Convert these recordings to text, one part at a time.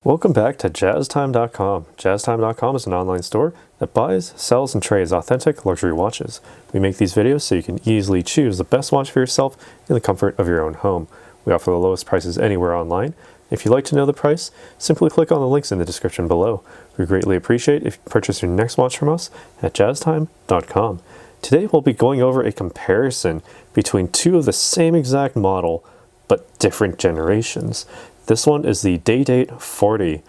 Welcome back to jazztime.com. Jazztime.com is an online store that buys, sells, and trades authentic luxury watches. We make these videos so you can easily choose the best watch for yourself in the comfort of your own home. We offer the lowest prices anywhere online. If you'd like to know the price, simply click on the links in the description below. We greatly appreciate if you purchase your next watch from us at jazztime.com. Today we'll be going over a comparison between two of the same exact model but different generations. This one is the Day-Date 40,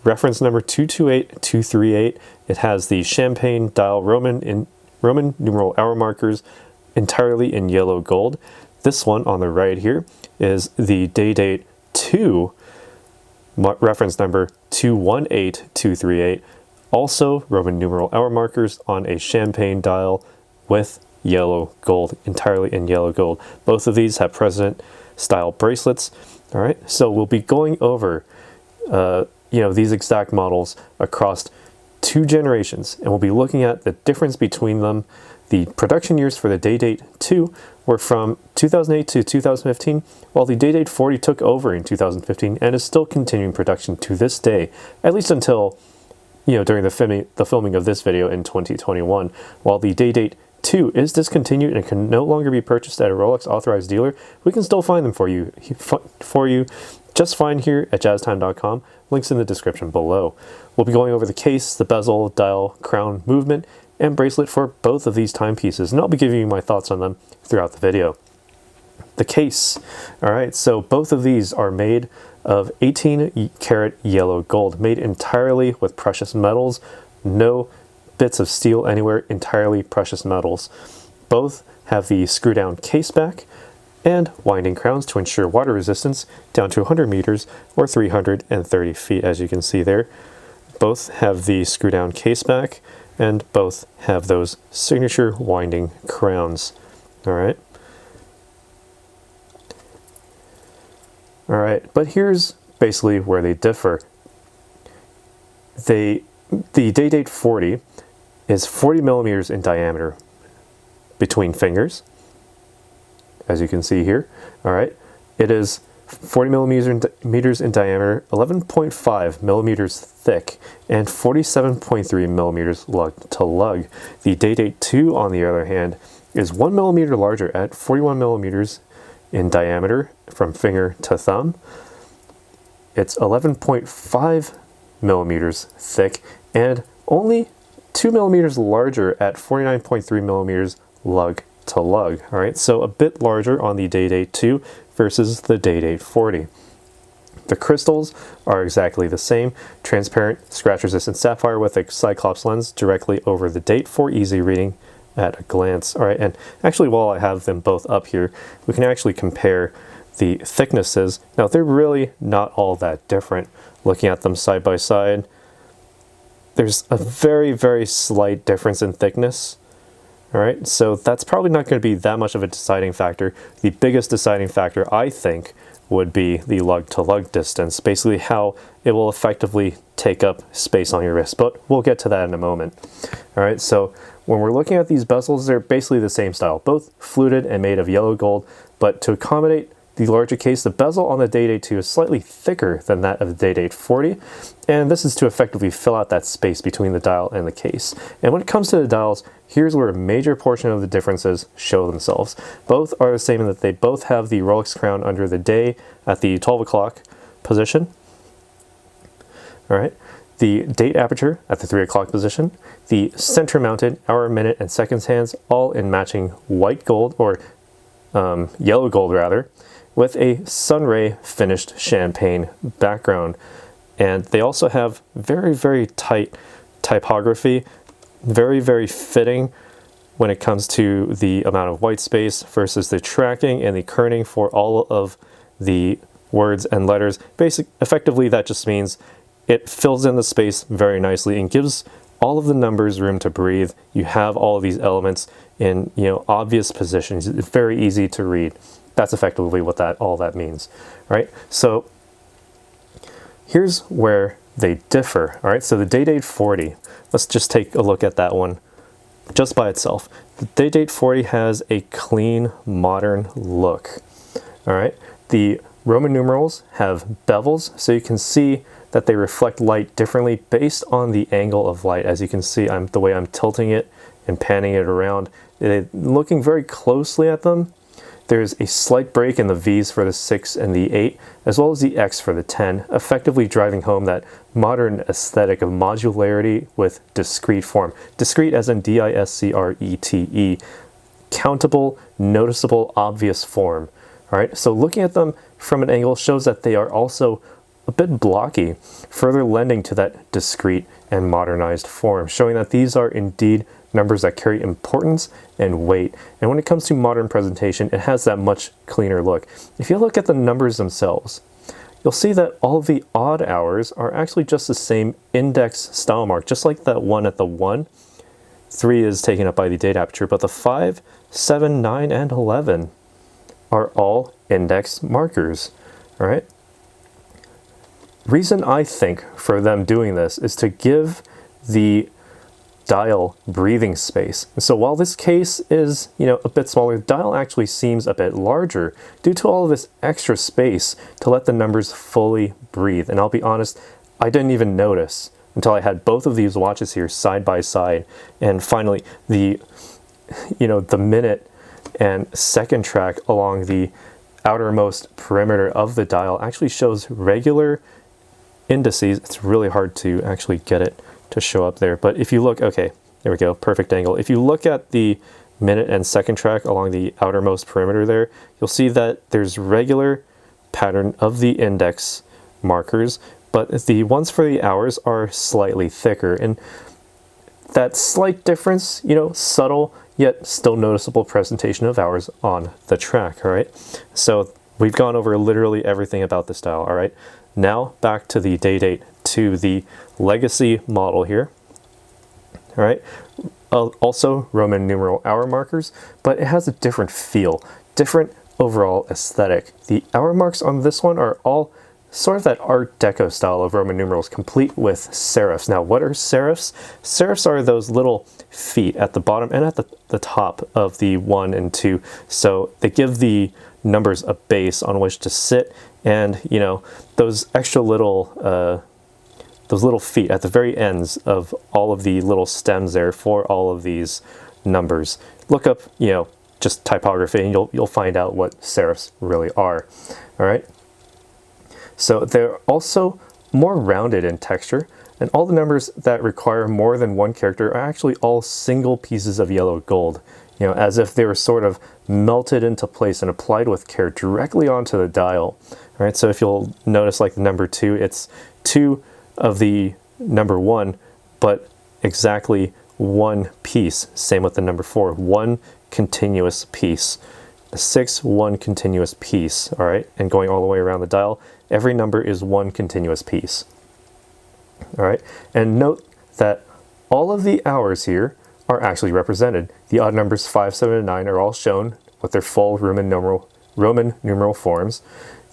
reference number 228238. It has the champagne dial Roman numeral hour markers entirely in yellow gold. This one on the right here is the Day-Date 2, reference number 218238, also Roman numeral hour markers on a champagne dial with yellow gold, entirely in yellow gold. Both of these have president style bracelets. All right, so we'll be going over, these exact models across two generations, and we'll be looking at the difference between them. The production years for the Day-Date 2 were from 2008 to 2015, while the Day-Date 40 took over in 2015 and is still continuing production to this day, at least until, during the filming of this video in 2021, while the Day-Date 2 is discontinued and can no longer be purchased at a Rolex authorized dealer. We can still find them for you just fine here at jazztime.com. Links in the description below. We'll be going over the case, the bezel, dial, crown movement, and bracelet for both of these timepieces, and I'll be giving you my thoughts on them throughout the video. The case. All right, so both of these are made of 18 karat yellow gold, made entirely with precious metals. No bits of steel anywhere, entirely precious metals. Both have the screw down case back and winding crowns to ensure water resistance down to 100 meters or 330 feet, as you can see there. Both have the screw down case back and both have those signature winding crowns. All right. All right, but here's basically where they differ. The Day-Date 40 is 40 millimeters in diameter between fingers, as you can see here. All right, it is 40 millimeters in diameter, 11.5 millimeters thick, and 47.3 millimeters lug to lug. The Day-Date 2, on the other hand, is 1 millimeter larger at 41 millimeters in diameter from finger to thumb. It's 11.5 millimeters thick and only 2 millimeters larger at 49.3 millimeters lug to lug. All right, so a bit larger on the Day-Date 2 versus the Day-Date 40. The crystals are exactly the same, transparent, scratch-resistant sapphire with a Cyclops lens directly over the date for easy reading at a glance. All right, and actually while I have them both up here, we can actually compare the thicknesses. Now they're really not all that different. Looking at them side by side, there's a very, very slight difference in thickness. All right, so that's probably not going to be that much of a deciding factor. The biggest deciding factor, I think, would be the lug-to-lug distance, basically how it will effectively take up space on your wrist, but we'll get to that in a moment. All right, so when we're looking at these bezels, they're basically the same style, both fluted and made of yellow gold, but to accommodate the larger case, the bezel on the Day-Date 2 is slightly thicker than that of the Day-Date 40, and this is to effectively fill out that space between the dial and the case. And when it comes to the dials, here's where a major portion of the differences show themselves. Both are the same in that they both have the Rolex crown under the day at the 12 o'clock position. All right, the date aperture at the 3 o'clock position, the center mounted hour, minute, and seconds hands, all in matching white gold, or yellow gold rather, with a sunray finished champagne background. And they also have very, very tight typography, very, very fitting when it comes to the amount of white space versus the tracking and the kerning for all of the words and letters. Effectively, that just means it fills in the space very nicely and gives all of the numbers room to breathe. You have all of these elements in obvious positions. It's very easy to read. That's effectively what all that means, right? So here's where they differ, all right? So the Day-Date 40, let's just take a look at that one just by itself. The Day-Date 40 has a clean, modern look, all right? The Roman numerals have bezels, so you can see that they reflect light differently based on the angle of light. As you can see, the way I'm tilting it and panning it around, looking very closely at them, there's a slight break in the V's for the 6 and the 8, as well as the X for the 10, effectively driving home that modern aesthetic of modularity with discrete form. Discrete as in D-I-S-C-R-E-T-E. Countable, noticeable, obvious form. All right, so looking at them from an angle shows that they are also a bit blocky, further lending to that discrete and modernized form, showing that these are indeed numbers that carry importance and weight. And when it comes to modern presentation, it has that much cleaner look. If you look at the numbers themselves, you'll see that all of the odd hours are actually just the same index style mark, just like that one at the 1. 3 is taken up by the date aperture, but the 5, 7, 9, and 11 are all index markers, all right? Reason I think for them doing this is to give the dial breathing space. And so while this case is, a bit smaller, the dial actually seems a bit larger due to all of this extra space to let the numbers fully breathe. And I'll be honest, I didn't even notice until I had both of these watches here side by side. And finally, the minute and second track along the outermost perimeter of the dial actually shows regular indices. It's really hard to actually get it to show up there, but if you look, okay, there we go, perfect angle. If you look at the minute and second track along the outermost perimeter there, you'll see that there's regular pattern of the index markers, but the ones for the hours are slightly thicker. And that slight difference, subtle yet still noticeable presentation of hours on the track, all right? So we've gone over literally everything about this dial, all right? Now back to the day date, to the legacy model here, all right? Also Roman numeral hour markers, but it has a different feel, different overall aesthetic. The hour marks on this one are all sort of that Art Deco style of Roman numerals, complete with serifs. Now, what are serifs? Serifs are those little feet at the bottom and at the top of the 1 and 2. So they give the numbers a base on which to sit, and those extra little those little feet at the very ends of all of the little stems there for all of these numbers. Look up, just typography, and you'll find out what serifs really are. All right. So they're also more rounded in texture, and all the numbers that require more than one character are actually all single pieces of yellow gold, as if they were sort of melted into place and applied with care directly onto the dial. All right, so if you'll notice, like the number 2, it's 2 of the number 1, but exactly one piece. Same with the number 4, one continuous piece. The 6, one continuous piece, all right? And going all the way around the dial, every number is one continuous piece. All right, and note that all of the hours here are actually represented. The odd numbers 5, 7, and 9 are all shown with their full Roman numeral forms.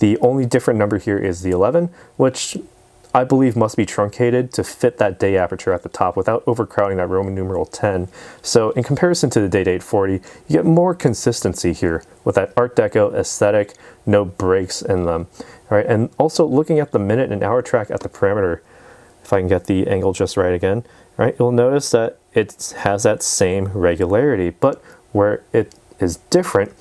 The only different number here is the 11, which I believe must be truncated to fit that day aperture at the top without overcrowding that Roman numeral 10. So in comparison to the day date 40, you get more consistency here with that Art Deco aesthetic, no breaks in them. All right, and also looking at the minute and hour track at the parameter, if I can get the angle just right again, right, you'll notice that it has that same regularity, but where it is different,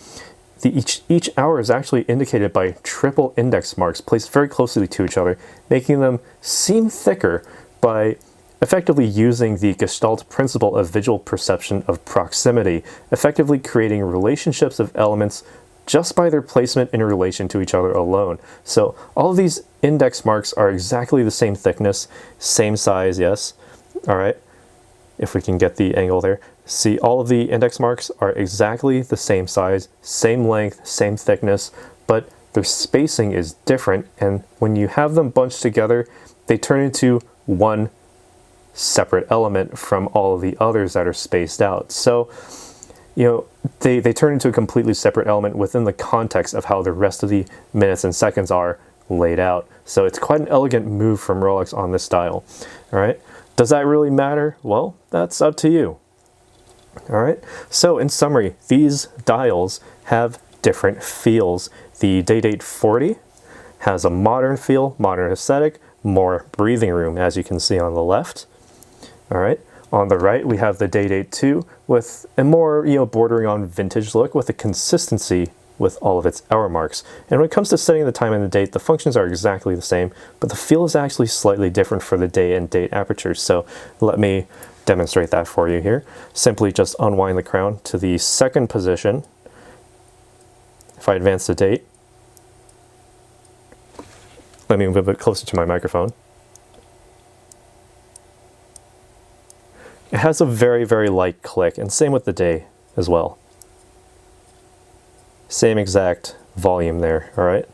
each hour is actually indicated by triple index marks placed very closely to each other, making them seem thicker by effectively using the Gestalt principle of visual perception of proximity, effectively creating relationships of elements just by their placement in relation to each other alone. So all of these index marks are exactly the same thickness, same size, yes, all right, if we can get the angle there. See, all of the index marks are exactly the same size, same length, same thickness, but their spacing is different, and when you have them bunched together, they turn into one separate element from all of the others that are spaced out. So, they turn into a completely separate element within the context of how the rest of the minutes and seconds are laid out. So it's quite an elegant move from Rolex on this dial. All right, does that really matter? Well, that's up to you. All right, so in summary, these dials have different feels. The day date 40 has a modern feel, modern aesthetic, more breathing room, as you can see on the left. All right. On the right, we have the Day-Date 2 with a more, bordering on vintage look with a consistency with all of its hour marks. And when it comes to setting the time and the date, the functions are exactly the same, but the feel is actually slightly different for the day and date apertures. So let me demonstrate that for you here. Simply just unwind the crown to the second position. If I advance the date, let me move a bit closer to my microphone. It has a very, very light click, and same with the day as well. Same exact volume there, all right?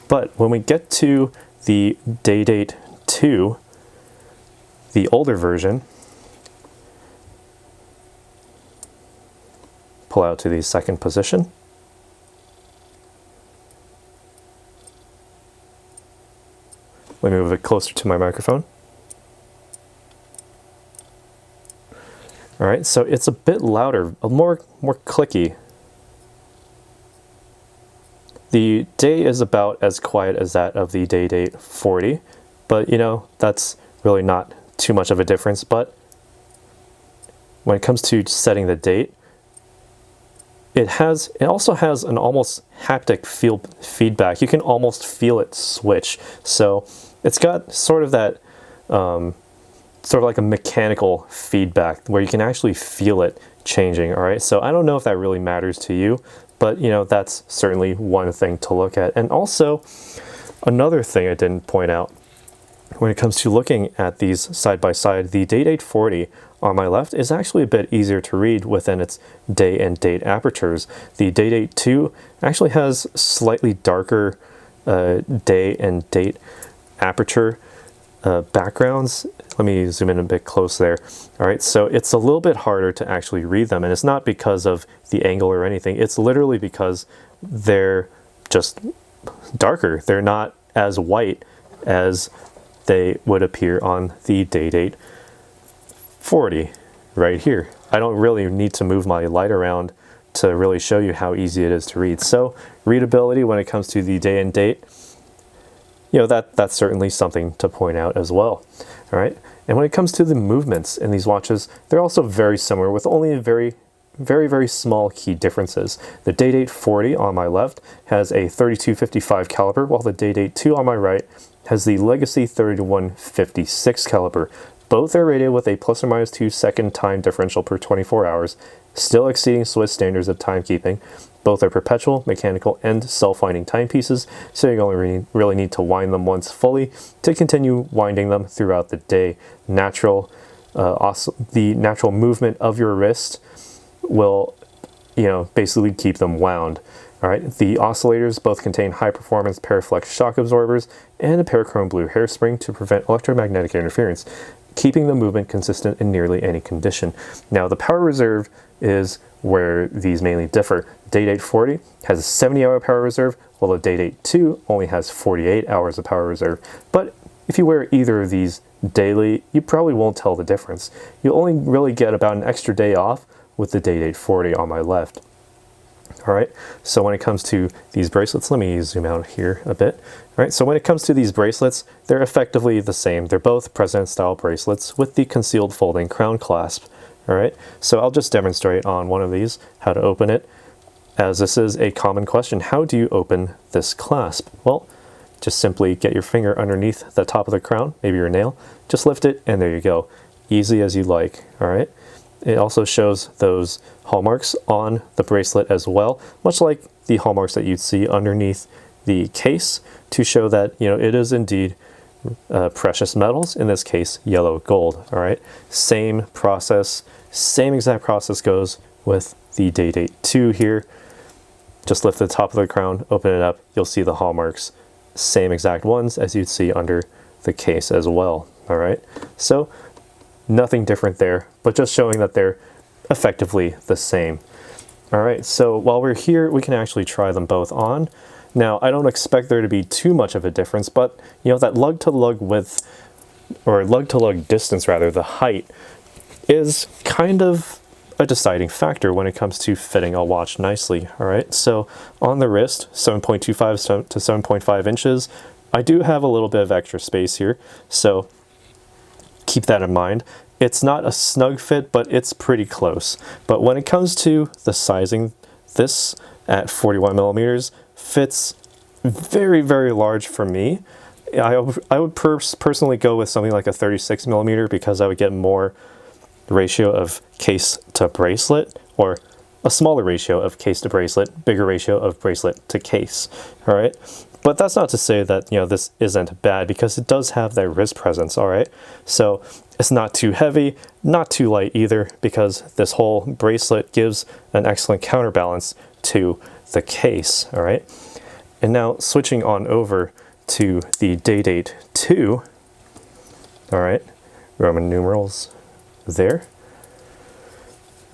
But when we get to the Day-Date 2, the older version, pull out to the second position. Let me move it closer to my microphone. All right, so it's a bit louder, more clicky. The day is about as quiet as that of the Day-Date 40, but that's really not too much of a difference. But when it comes to setting the date, it also has an almost haptic feedback. You can almost feel it switch. So it's got sort of that, sort of like a mechanical feedback where you can actually feel it changing, all right? So I don't know if that really matters to you, but that's certainly one thing to look at. And also, another thing I didn't point out, when it comes to looking at these side by side, the Day-Date 40 on my left is actually a bit easier to read within its day and date apertures. The Day-Date 2 actually has slightly darker day and date aperture backgrounds. Let me zoom in a bit close there. All right, so it's a little bit harder to actually read them, and it's not because of the angle or anything. It's literally because they're just darker. They're not as white as they would appear on the Day-Date 40 right here. I don't really need to move my light around to really show you how easy it is to read. So readability when it comes to the day and date, that's certainly something to point out as well. All right. And when it comes to the movements in these watches, they're also very similar with only a very, very small key differences. The Day-Date 40 on my left has a 3255 caliber, while the Day-Date 2 on my right has the Legacy 3156 caliber. Both are rated with a plus or minus 2 second time differential per 24 hours, still exceeding Swiss standards of timekeeping. Both are perpetual, mechanical, and self-winding timepieces, so you only really need to wind them once fully to continue winding them throughout the day. The natural movement of your wrist will, basically keep them wound. All right, the oscillators both contain high-performance Paraflex shock absorbers and a Parachrome blue hairspring to prevent electromagnetic interference, keeping the movement consistent in nearly any condition. Now, the power reserve is where these mainly differ. Day-Date 40 has a 70-hour power reserve, while the Day-Date 2 only has 48 hours of power reserve. But if you wear either of these daily, you probably won't tell the difference. You'll only really get about an extra day off with the Day-Date 40 on my left. All right, so when it comes to these bracelets, let me zoom out here a bit. All right, so when it comes to these bracelets, they're effectively the same. They're both president-style bracelets with the concealed folding crown clasp. All right, so I'll just demonstrate on one of these how to open it, as this is a common question. How do you open this clasp? Well, just simply get your finger underneath the top of the crown, maybe your nail, just lift it, and there you go. Easy as you like, all right? It also shows those hallmarks on the bracelet as well, much like the hallmarks that you'd see underneath the case to show that, it is indeed precious metals, in this case, yellow gold, all right? Same process, same exact process goes with the Day-Date 2 here. Just lift the top of the crown, open it up, you'll see the hallmarks, same exact ones as you'd see under the case as well, all right? So nothing different there, but just showing that they're effectively the same. All right, so while we're here, we can actually try them both on. Now, I don't expect there to be too much of a difference, but that lug-to-lug width, or lug-to-lug distance rather, the height, is kind of a deciding factor when it comes to fitting a watch nicely. All right, so on the wrist, 7.25 to 7.5 inches. I do have a little bit of extra space here, so keep that in mind. It's not a snug fit, but it's pretty close. But when it comes to the sizing, this at 41 millimeters fits very, very large for me. I would personally go with something like a 36 millimeter because I would get more ratio of case to bracelet, or a smaller ratio of case to bracelet, bigger ratio of bracelet to case. All right. But that's not to say that, this isn't bad, because it does have that wrist presence, all right? So it's not too heavy, not too light either, because this whole bracelet gives an excellent counterbalance to the case, all right? And now switching on over to the Day-Date 2, all right, Roman numerals there.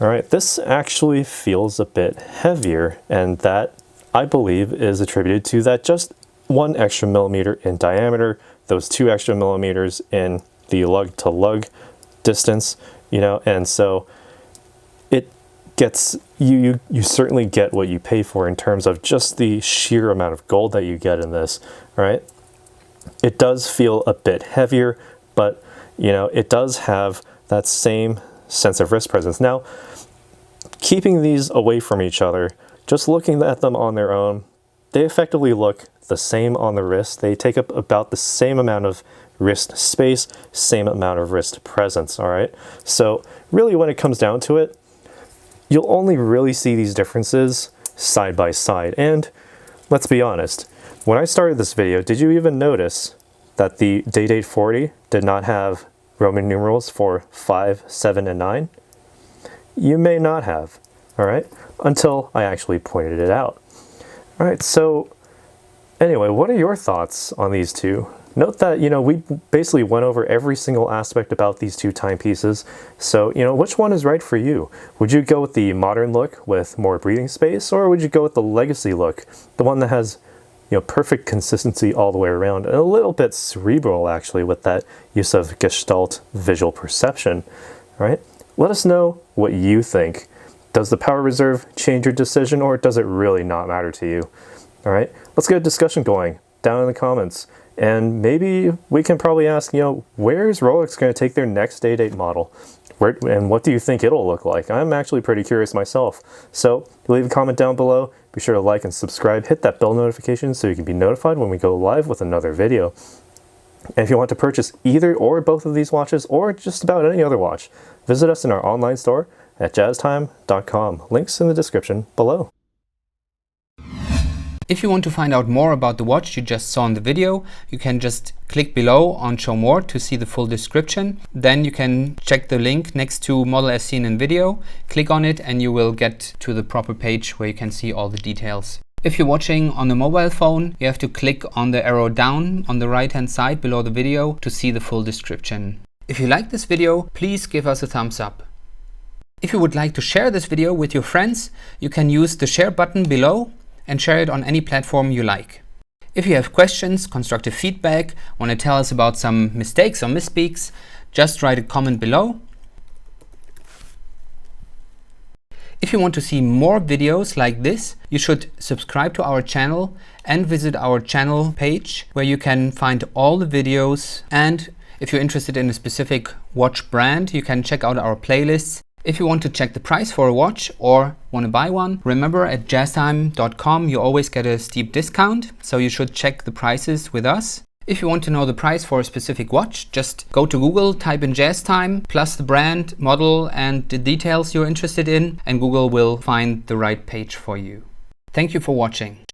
All right, this actually feels a bit heavier, and that, I believe, is attributed to that just 1 extra millimeter in diameter, those 2 extra millimeters in the lug to lug distance, and so it gets, you certainly get what you pay for in terms of just the sheer amount of gold that you get in this, right? It does feel a bit heavier, but it does have that same sense of wrist presence. Now, keeping these away from each other, just looking at them on their own, they effectively look the same on the wrist. They take up about the same amount of wrist space, same amount of wrist presence, all right? So really, when it comes down to it, you'll only really see these differences side by side. And let's be honest, when I started this video, did you even notice that the Day-Date 40 did not have Roman numerals for 5, 7, and 9? You may not have, all right? Until I actually pointed it out. All right, so anyway, what are your thoughts on these two? Note that, we basically went over every single aspect about these two timepieces. So, which one is right for you? Would you go with the modern look with more breathing space, or would you go with the legacy look, the one that has, perfect consistency all the way around, and a little bit cerebral, actually, with that use of Gestalt visual perception, all right? Let us know what you think. Does the power reserve change your decision, or does it really not matter to you? All right, let's get a discussion going down in the comments. And maybe we can probably ask, where's Rolex going to take their next Day-Date model? And what do you think it'll look like? I'm actually pretty curious myself. So leave a comment down below. Be sure to like and subscribe. Hit that bell notification so you can be notified when we go live with another video. And if you want to purchase either or both of these watches, or just about any other watch, visit us in our online store at jazztime.com. Links in the description below. If you want to find out more about the watch you just saw in the video, you can just click below on Show More to see the full description. Then you can check the link next to model as seen in video, click on it, and you will get to the proper page where you can see all the details. If you're watching on a mobile phone, you have to click on the arrow down on the right hand side below the video to see the full description. If you like this video, please give us a thumbs up. If you would like to share this video with your friends, you can use the share button below and share it on any platform you like. If you have questions, constructive feedback, want to tell us about some mistakes or misspeaks, just write a comment below. If you want to see more videos like this, you should subscribe to our channel and visit our channel page where you can find all the videos. And if you're interested in a specific watch brand, you can check out our playlists. If you want to check the price for a watch or want to buy one, remember at jazztime.com you always get a steep discount, so you should check the prices with us. If you want to know the price for a specific watch, just go to Google, type in JazzTime, plus the brand, model, and the details you're interested in, and Google will find the right page for you. Thank you for watching.